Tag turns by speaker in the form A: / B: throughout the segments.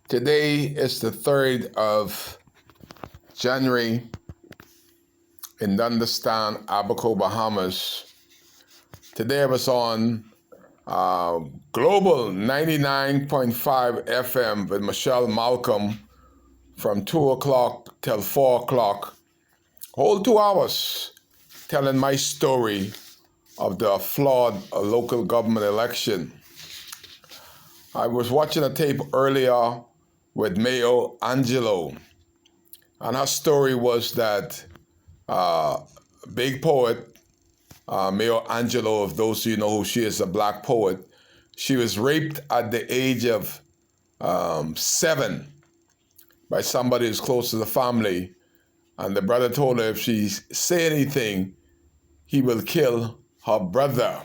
A: Today is the 3rd of January in Dundastan, Abaco, Bahamas. Today I was on Global 99.5 FM with Michelle Malcolm from 2 o'clock till 4 o'clock. Whole 2 hours telling my story of the flawed local government election. I was watching a tape earlier with Mayo Angelo, and her story was that big poet, Mayo Angelo, if those of you know who she is, a black poet, she was raped at the age of 7 by somebody who's close to the family, and the brother told her if she say anything, he will kill her brother.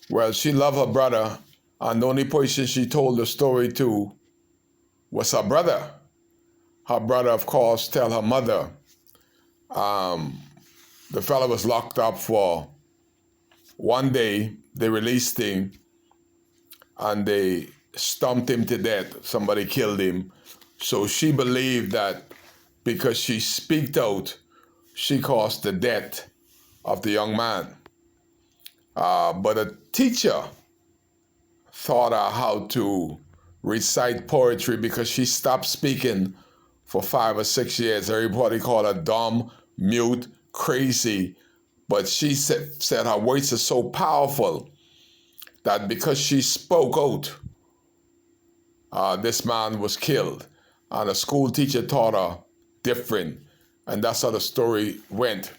A: Well, she loved her brother, and the only person she told the story to was her brother. Her brother, of course, tell her mother. The fellow was locked up for one day. They released him, and they stomped him to death. Somebody killed him. So she believed that because she speaked out, she caused the death of the young man. But a teacher taught her how to recite poetry because she stopped speaking for 5 or 6 years. Everybody called her dumb, mute, crazy. But she said her voice is so powerful that because she spoke out, this man was killed. And a school teacher taught her different. And that's how the story went.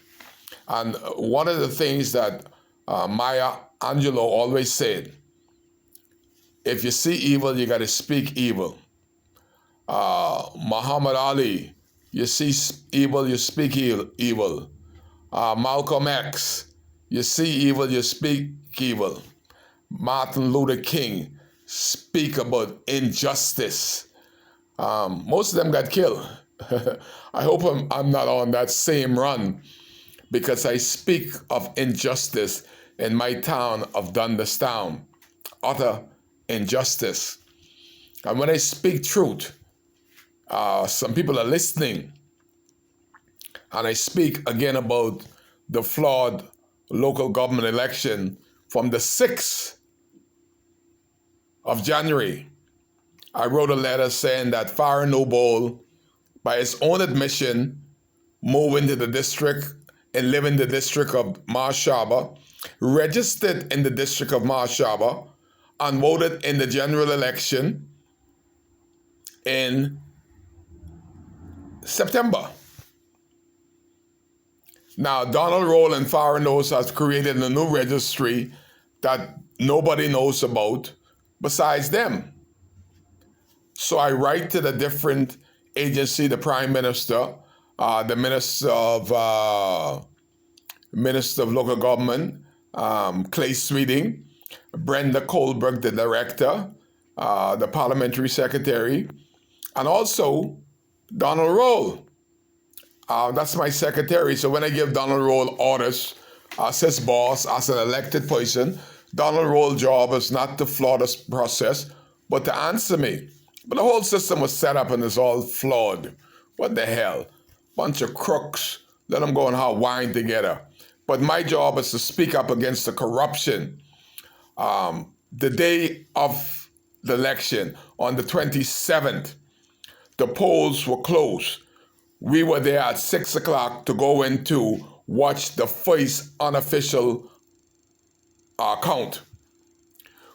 A: And one of the things that Maya Angelou always said, if you see evil, you got to speak evil. Muhammad Ali, you see evil, you speak evil. Malcolm X, you see evil, you speak evil. Martin Luther King, speak about injustice. Most of them got killed. I hope I'm not on that same run, because I speak of injustice in my town of Dundastan, utter injustice. And when I speak truth, some people are listening. And I speak again about the flawed local government election from the 6th of January. I wrote a letter saying that Farah Noble, by his own admission, moved into the district and live in the district of Marshaba, registered in the district of Marshaba, and voted in the general election in September. Now, Donald Roll and Farah Knows has created a new registry that nobody knows about besides them. So I write to the different agency, the Prime Minister, the Minister of Local Government, Clay Sweeting, Brenda Kohlberg, the Director, the Parliamentary Secretary, and also Donald Roll. That's my secretary. So when I give Donald Roll orders as his boss, as an elected person, Donald Roll's job is not to flaw this process, but to answer me. But the whole system was set up and it's all flawed. What the hell? Bunch of crooks. Let them go and have wine together. But my job is to speak up against the corruption. The day of the election, on the 27th, the polls were closed. We were there at 6 o'clock to go in to watch the first unofficial count.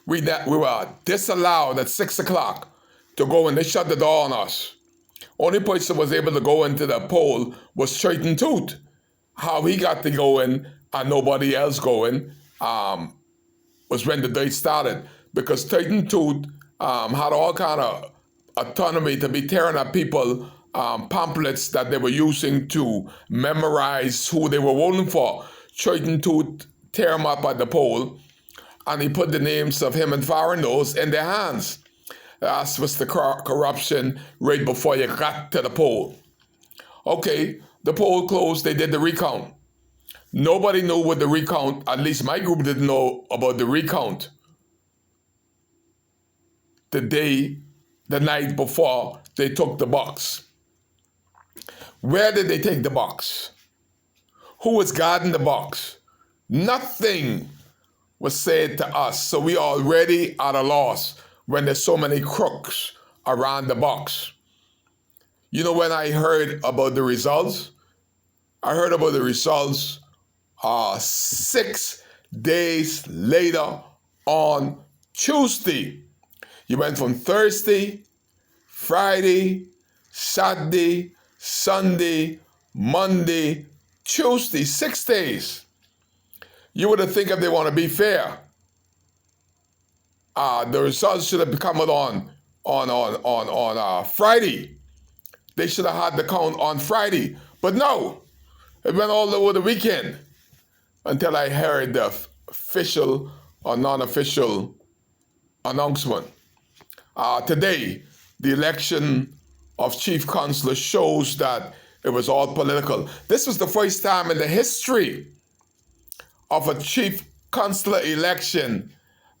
A: We were disallowed at 6 o'clock to go in. They shut the door on us. Only person was able to go into the poll was Chayton Toot. How he got to go in and nobody else going was when the date started, because Chayton Toot had all kind of autonomy to be tearing up people pamphlets that they were using to memorize who they were voting for. Chayton Toot tear them up at the poll, and he put the names of him and Farah Knows in their hands. That was the corruption right before you got to the poll. Okay, the poll closed, they did the recount. Nobody knew what the recount, at least my group didn't know about the recount. The day the night before they took the box. Where did they take the box? Who was guarding the box? Nothing was said to us. So we already at a loss when there's so many crooks around the box. You know, when I heard about the results, I heard about the results 6 days later on Tuesday. You went from Thursday, Friday, Saturday, Sunday, Monday, Tuesday, 6 days. You would have think if they want to be fair, the results should have come out on Friday. They should have had the count on Friday. But no, it went all over the weekend until I heard the official or non-official announcement. Today, the election of chief consular shows that it was all political. This was the first time in the history of a chief consular election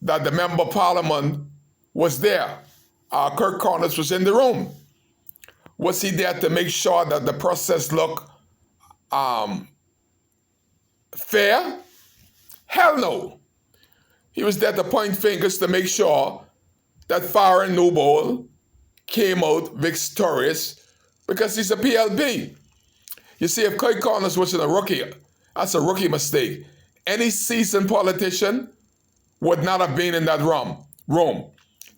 A: that the member of parliament was there. Kirk Cornish was in the room. Was he there to make sure that the process looked fair? Hell no. He was there to point fingers to make sure that Farron Noble came out victorious because he's a PLP. You see, if Kirk Cornish wasn't a rookie, that's a rookie mistake. Any seasoned politician would not have been in that room.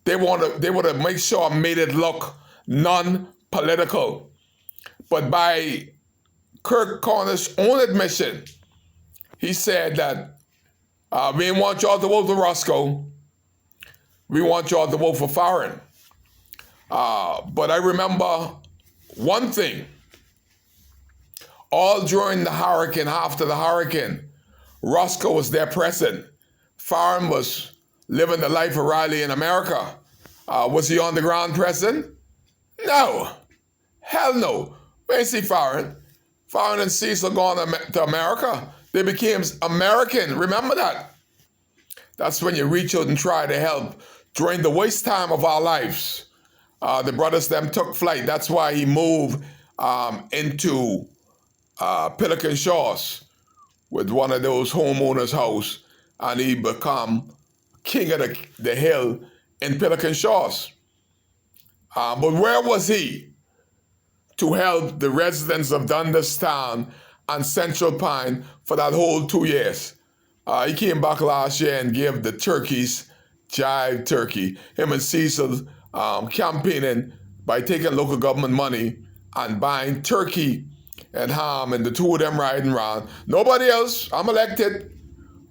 A: They would have made it look non-political. But by Kirk Cornish's own admission, he said that we didn't want y'all to vote for Roscoe. We want y'all to vote for Farron. But I remember one thing. All during the hurricane, after the hurricane, Roscoe was there present. Farron was living the life of Riley in America. Was he on the ground present? No. Hell no. Where is he, Farron? Farron and Cecil gone to America. They became American. Remember that. That's when you reach out and try to help during the worst time of our lives. The brothers them took flight. That's why he moved into Pelican Shores with one of those homeowners' house, and he become king of the hill in Pelican Shores. But where was he to help the residents of Dundas Town and Central Pine for that whole 2 years? He came back last year and gave the turkeys jive turkey. Him and Cecil campaigning by taking local government money and buying turkey and ham, and the two of them riding around. Nobody else. I'm elected.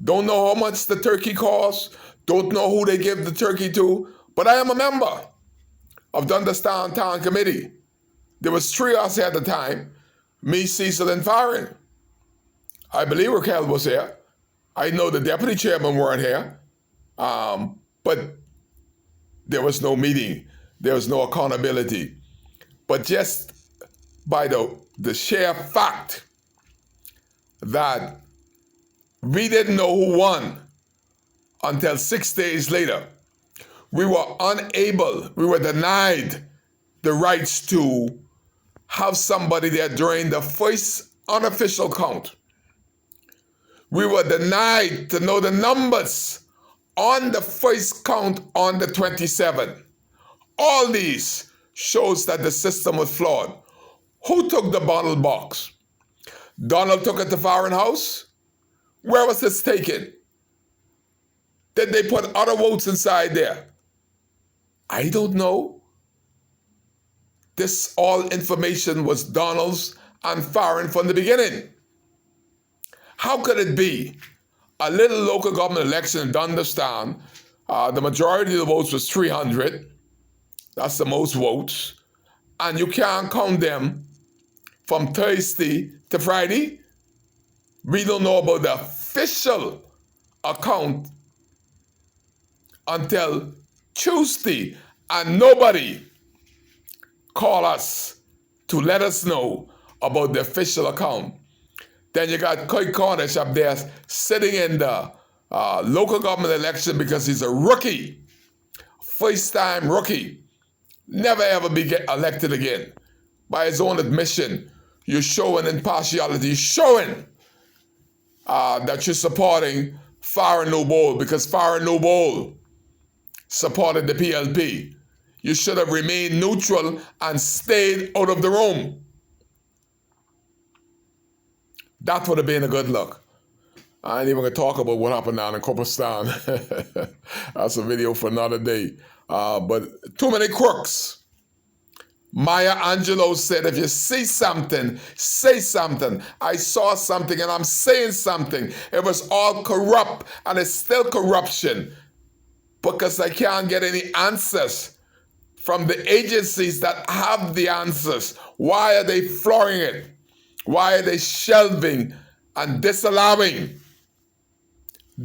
A: Don't know how much the turkey costs. Don't know who they give the turkey to. But I am a member of Dundas Town Committee. There was 3 of us at the time. Me, Cecil, and Farron. I believe Raquel was here. I know the deputy chairman weren't here. But there was no meeting. There was no accountability. But just by the sheer fact that we didn't know who won until 6 days later, we were denied the rights to have somebody there during the first unofficial count. We were denied to know the numbers on the first count on the 27th. All these shows that the system was flawed. Who took the bottle box? Donald took it to Farron House? Where was this taken? Did they put other votes inside there? I don't know. This all information was Donald's and Farron from the beginning. How could it be a little local government election in Dundas Town, the majority of the votes was 300. That's the most votes. And you can't count them from Thursday to Friday. We don't know about the official account until Tuesday, and nobody called us to let us know about the official account. Then you got Kirk Cornish up there sitting in the local government election because he's a rookie, first-time rookie. never ever be get elected again. By his own admission, you're showing impartiality, you're showing that you're supporting Farah Noble because Farah Noble supported the PLP. You should have remained neutral and stayed out of the room. That would have been a good look. I ain't even going to talk about what happened down in Kopistan. That's a video for another day. But too many crooks. Maya Angelou said, if you see something, say something. I saw something and I'm saying something. It was all corrupt and it's still corruption because I can't get any answers from the agencies that have the answers. Why are they flooring it? Why are they shelving and disallowing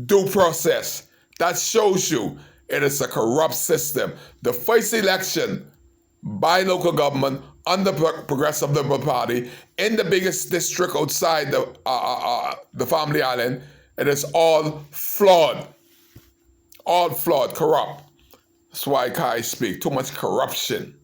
A: due process? That shows you it is a corrupt system. The first election by local government under Progressive Liberal Party in the biggest district outside the Family Island, it is all flawed, corrupt. That's why Kai speak. Too much corruption.